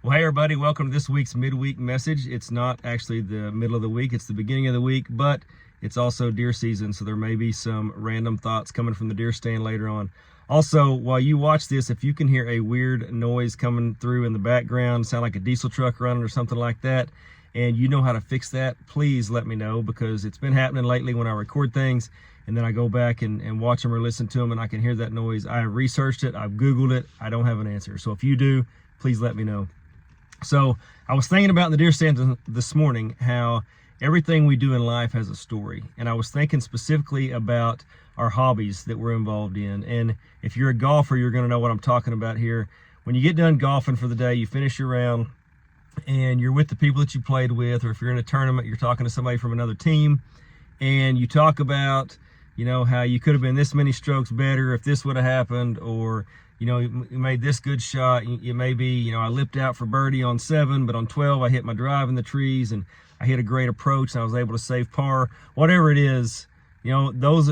Well, hey everybody, welcome to this week's midweek message. It's not actually the middle of the week, it's the beginning of the week, but it's also deer season, so there may be some random thoughts coming from the deer stand later on. Also, while you watch this, if you can hear a weird noise coming through in the background, sound like a diesel truck running or something like that, and you know how to fix that, please let me know, because it's been happening lately when I record things and then I go back and watch them or listen to them and I can hear that noise. I have researched it, I've Googled it, I don't have an answer. So if you do, please let me know. So I was thinking about in the deer stand this morning how everything we do in life has a story. And I was thinking specifically about our hobbies that we're involved in. And if you're a golfer, you're going to know what I'm talking about here. When you get done golfing for the day, you finish your round and you're with the people that you played with, or if you're in a tournament, you're talking to somebody from another team and you talk about, you know, how you could have been this many strokes better if this would have happened, or you know, you made this good shot. You may be, you know, I lipped out for birdie on 7, but on 12, I hit my drive in the trees and I hit a great approach and I was able to save par. Whatever it is, you know, those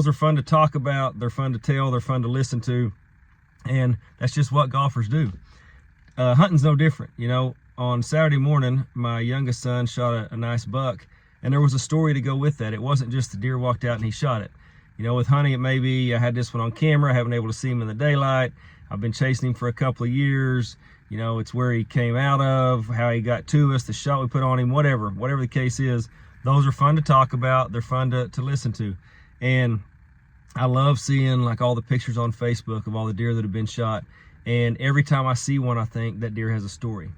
are fun to talk about. They're fun to tell. They're fun to listen to. And that's just what golfers do. Hunting's no different. You know, on Saturday morning, my youngest son shot a nice buck, and there was a story to go with that. It wasn't just the deer walked out and he shot it. You know, with hunting, it may be I had this one on camera, I haven't been able to see him in the daylight. I've been chasing him for a couple of years. You know, it's where he came out of, how he got to us, the shot we put on him, whatever the case is. Those are fun to talk about. They're fun to listen to. And I love seeing like all the pictures on Facebook of all the deer that have been shot. And every time I see one, I think that deer has a story.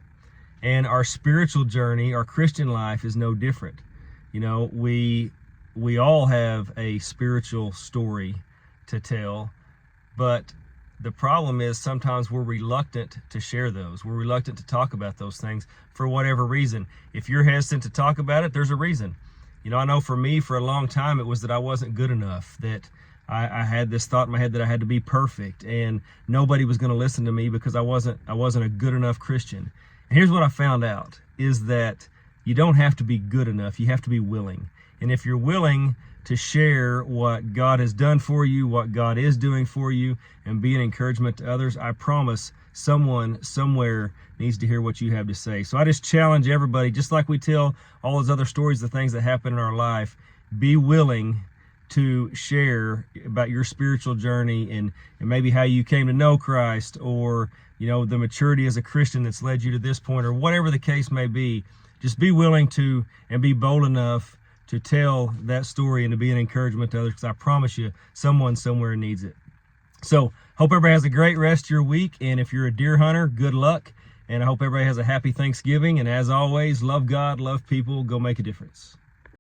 And our spiritual journey, our Christian life is no different. You know, we all have a spiritual story to tell, but the problem is sometimes we're reluctant to share those. We're reluctant to talk about those things for whatever reason. If you're hesitant to talk about it, there's a reason. You know, I know for me, for a long time, it was that I wasn't good enough, that I had this thought in my head that I had to be perfect and nobody was going to listen to me because I wasn't a good enough Christian. And here's what I found out, is that you don't have to be good enough. You have to be willing. And if you're willing to share what God has done for you, what God is doing for you, and be an encouragement to others, I promise someone somewhere needs to hear what you have to say. So I just challenge everybody, just like we tell all those other stories, the things that happen in our life, be willing to share about your spiritual journey and maybe how you came to know Christ, or, you know, the maturity as a Christian that's led you to this point, or whatever the case may be. Just be willing to and be bold enough to tell that story and to be an encouragement to others, because I promise you, someone somewhere needs it. So, hope everybody has a great rest of your week, and if you're a deer hunter, good luck, and I hope everybody has a happy Thanksgiving, and as always, love God, love people, go make a difference.